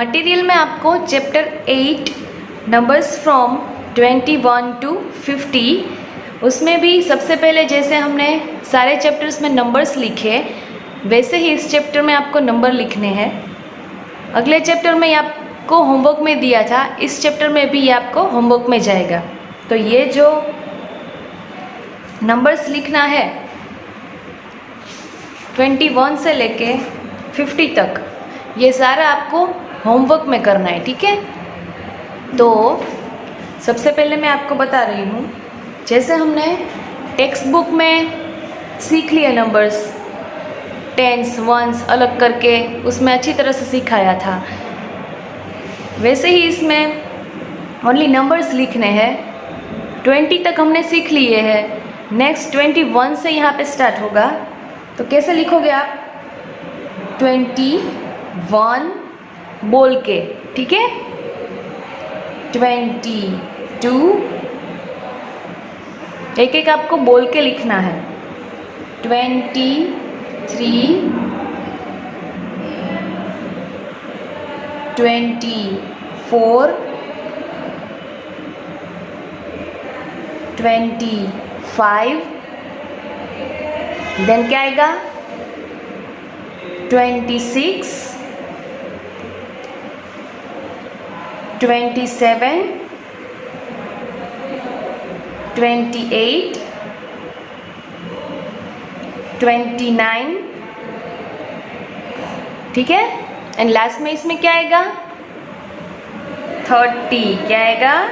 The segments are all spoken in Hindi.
मटेरियल में आपको चैप्टर 8 नंबर्स फ्रॉम 21 to 50, उसमें भी सबसे पहले जैसे हमने सारे चैप्टर्स में नंबर्स लिखे वैसे ही इस चैप्टर में आपको नंबर लिखने हैं। अगले चैप्टर में आपको होमवर्क में दिया था, इस चैप्टर में भी ये आपको होमवर्क में जाएगा। तो ये जो नंबर्स लिखना है 21 से लेके 50 तक, ये सारा आपको होमवर्क में करना है, ठीक है। तो सबसे पहले मैं आपको बता रही हूँ, जैसे हमने टेक्स्ट बुक में सीख लिए नंबर्स, टेंस वंस अलग करके उसमें अच्छी तरह से सिखाया था, वैसे ही इसमें ओनली नंबर्स लिखने हैं। 20 तक हमने सीख लिए हैं, नेक्स्ट 21 से यहाँ पे स्टार्ट होगा। तो कैसे लिखोगे आप? 21 बोल के, ठीक है। 22 एक एक आपको बोल के लिखना है। 23 24 25 देन क्या आएगा? 26 27 28 29, ठीक है। एंड लास्ट में इसमें क्या आएगा? 30, क्या आएगा?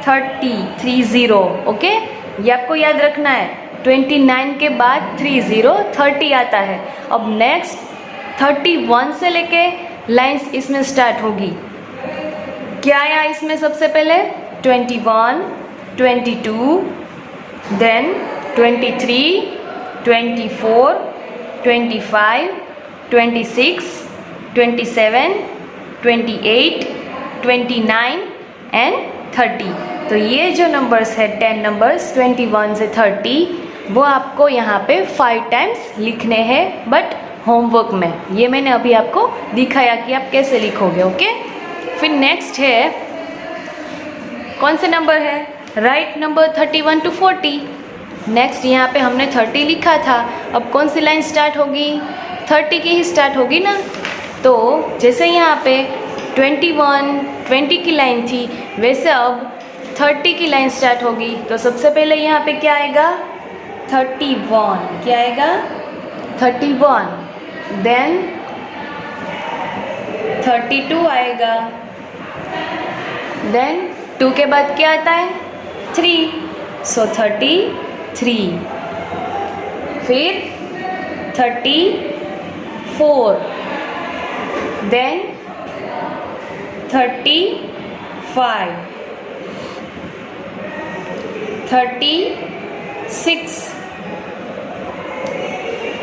30 ओके। ये आपको याद रखना है, 29 के बाद 30 आता है। अब नेक्स्ट 31 से लेके लाइंस इसमें स्टार्ट होगी। क्या आया इसमें? सबसे पहले 21 22 देन 23 24 25 26 27 28 29 एंड 30। तो ये जो नंबर्स है 10 नंबर्स 21 से 30, वो आपको यहाँ पे 5 टाइम्स लिखने हैं, बट होमवर्क में। ये मैंने अभी आपको दिखाया कि आप कैसे लिखोगे, ओके। फिर नेक्स्ट है, कौन से नंबर है? Right number 31 to 40। नेक्स्ट यहाँ पे हमने 30 लिखा था, अब कौन सी लाइन स्टार्ट होगी? 30 की ही स्टार्ट होगी ना। तो जैसे यहाँ पे 20 की लाइन थी, वैसे अब 30 की लाइन स्टार्ट होगी। तो सबसे पहले यहाँ पे क्या आएगा? 31, क्या आएगा? 31 देन 32 आएगा, देन 2 के बाद क्या आता है? 3, सो 33, फिर 34 देन 35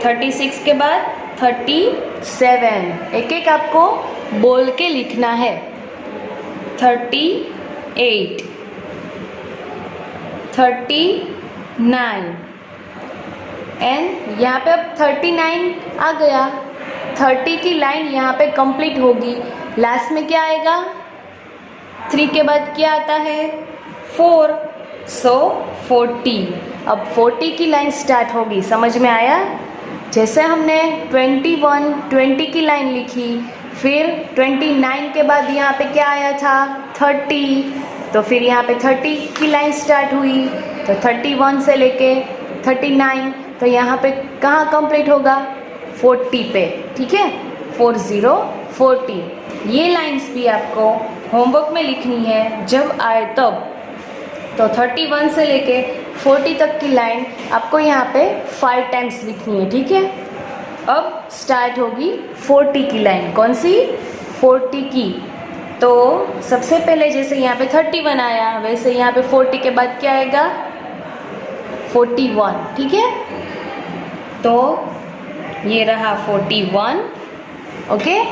36 के बाद 37, एक एक आपको बोल के लिखना है। 38 39 एंड यहाँ पे अब 39 आ गया। 30 की लाइन यहाँ पे कंप्लीट होगी। लास्ट में क्या आएगा? 3 के बाद क्या आता है? 4, सो 40। अब 40 की लाइन स्टार्ट होगी, समझ में आया? जैसे हमने 20 की लाइन लिखी, फिर 29 के बाद यहाँ पे क्या आया था? 30, तो फिर यहाँ पे 30 की लाइन स्टार्ट हुई। तो 31 से लेके 39, तो यहाँ पे कहाँ कंप्लीट होगा? 40 पे, ठीक है। 40 ये लाइंस भी आपको होमवर्क में लिखनी है जब आए तब। तो 31 से लेके 40 तक की लाइन आपको यहाँ पे 5 टाइम्स लिखनी है, ठीक है। अब स्टार्ट होगी 40 की लाइन। कौन सी? 40 की। तो सबसे पहले जैसे यहाँ पे 31 आया, वैसे यहाँ पे 40 के बाद क्या आएगा? 41, ठीक है। तो ये रहा 41, ओके।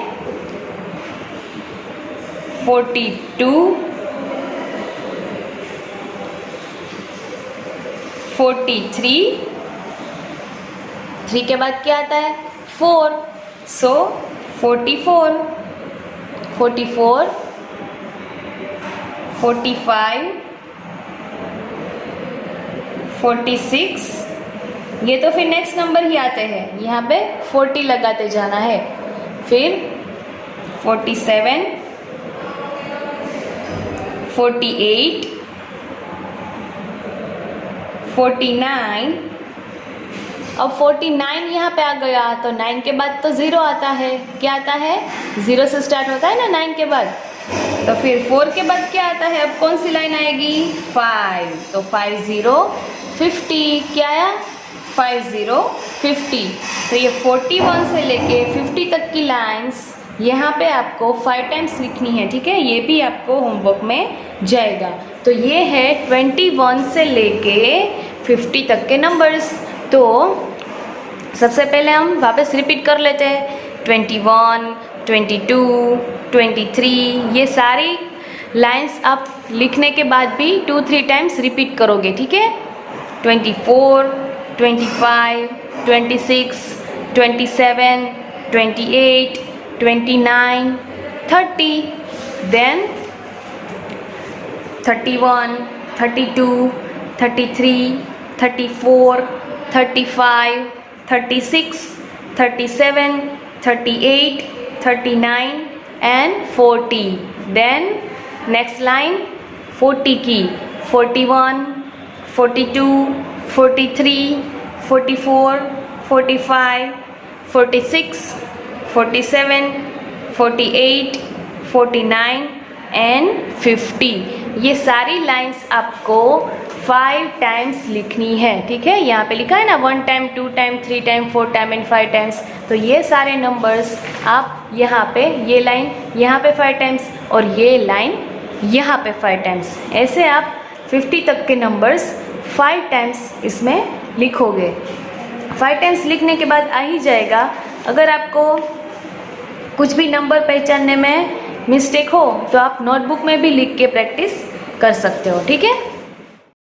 42 43, 3 के बाद क्या आता है? 4, सो 44 44, 45, 46, ये तो फिर नेक्स्ट नंबर ही आते हैं, यहाँ पे 40 लगाते जाना है। फिर 47, 48, 49, अब 49 यहाँ पे आ गया तो 9 के बाद तो 0 आता है। क्या आता है? 0 से स्टार्ट होता है ना 9 के बाद। तो फिर 4 के बाद क्या आता है? अब कौन सी लाइन आएगी? 5, तो 5 0 50, क्या आया? 5 0 50। तो ये 41 से लेके 50 तक की लाइंस यहाँ पे आपको 5 टाइम्स लिखनी है, ठीक है? ये भी आपको होमवर्क में जाएगा। तो ये है 21 से लेके 50 तक के नंबर्स। तो सबसे पहले हम वापस रिपीट कर लेते हैं। 21, 22, 23, ये सारी लाइंस आप लिखने के बाद भी 2-3 टाइम्स रिपीट करोगे, ठीक है? 24, 25, 26, 27, 28, 29, 30, then 31, 32, 33, 34, 35, 36, 37, 38, 39 and 40. Then next line 40 की 41, 42, 43, 44, 45, 46, 47, 48, 49 एंड 50। ये सारी लाइंस आपको 5 टाइम्स लिखनी है, ठीक है? यहाँ पे लिखा है ना 1 time, 2 time, 3 time, 4 time and 5 times. तो ये सारे नंबर्स आप यहाँ पे, ये लाइन यहाँ पे 5 टाइम्स और ये लाइन यहाँ पे 5 टाइम्स, ऐसे आप 50 तक के नंबर्स 5 टाइम्स इसमें लिखोगे। 5 टाइम्स लिखने के बाद आ ही जाएगा। अगर आपको कुछ भी नंबर पहचानने में मिस्टेक हो तो आप नोटबुक में भी लिख के प्रैक्टिस कर सकते हो, ठीक है?